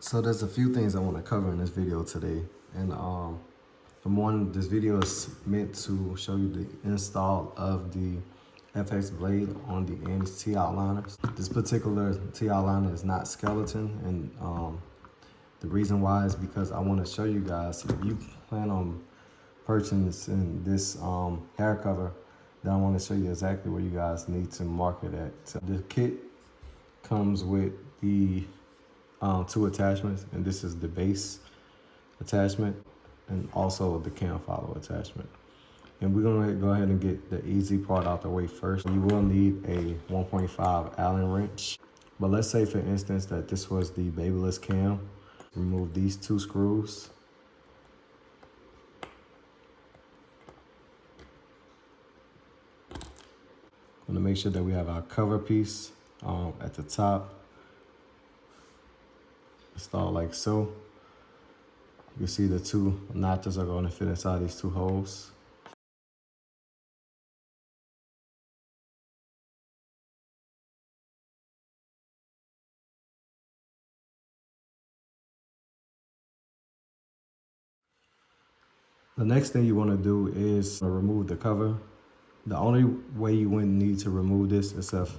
So there's a few things I want to cover in this video today. And for one, this video is meant to show you the install of the FX blade on the Andis T outliners. This particular T outliner is not skeleton, and the reason why is because I want to show you guys, if you plan on purchasing this hair cover, then I want to show you exactly where you guys need to mark it at. So the kit comes with the two attachments, and this is the base attachment and also the cam follow attachment. And we're gonna go ahead and get the easy part out the way first. You will need a 1.5 Allen wrench, but let's say for instance that this was the babyless cam. Remove these two screws. Gonna make sure that we have our cover piece at the top, installed like so. You can see the two notches are going to fit inside these two holes. The next thing you want to do is remove the cover. The only way you wouldn't need to remove this is if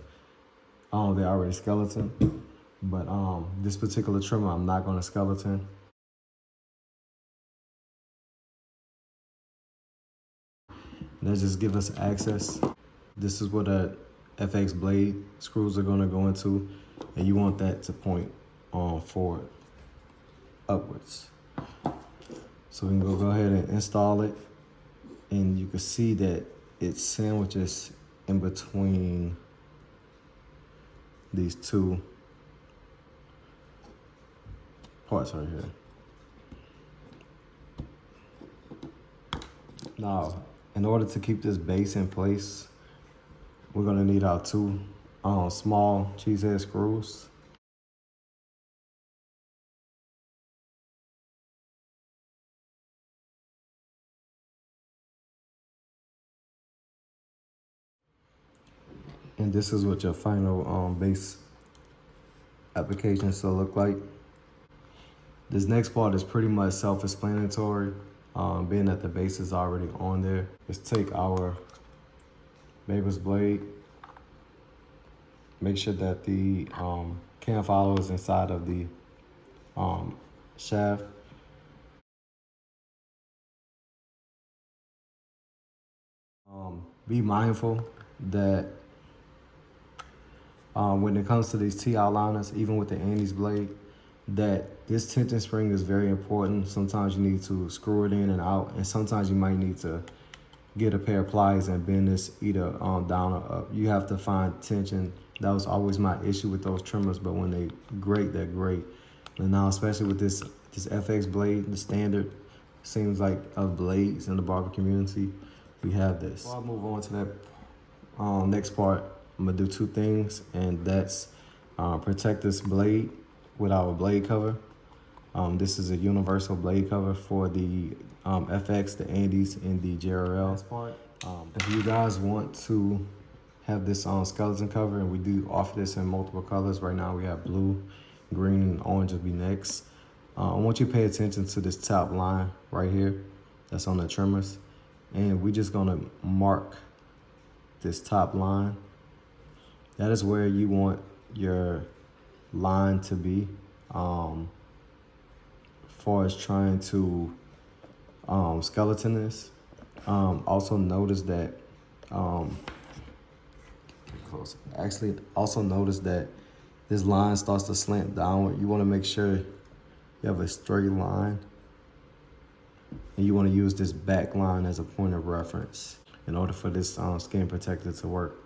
they're already skeleton. But this particular trimmer, I'm not going to skeleton. That just gives us access. This is where the FX blade screws are going to go into, and you want that to point forward, upwards. So we can go ahead and install it, and you can see that it sandwiches in between these two parts right here. Now, in order to keep this base in place, we're gonna need our two small cheesehead screws. And this is what your final base application should look like. This next part is pretty much self-explanatory, being that the base is already on there. Let's take our babyless blade, make sure that the cam follow is inside of the shaft. Be mindful that when it comes to these T outliners, even with the Andis blade, that this tension spring is very important. Sometimes you need to screw it in and out, and sometimes you might need to get a pair of pliers and bend this either down or up. You have to find tension. That was always my issue with those trimmers, but when they grate, they're great. And now, especially with this FX blade, the standard seems like of blades in the barber community, we have this. Before I move on to that next part, I'm gonna do two things, and that's protect this blade with our blade cover. This is a universal blade cover for the FX, the Andis, and the JRL. If you guys want to have this skeleton cover, and we do offer this in multiple colors. Right now we have blue, green, and orange will be next. I want you to pay attention to this top line right here that's on the trimmers. And we're just gonna mark this top line. That is where you want your line to be as far as trying to skeleton this. Also notice that also notice that this line starts to slant downward. You want to make sure you have a straight line, and you want to use this back line as a point of reference in order for this skin protector to work.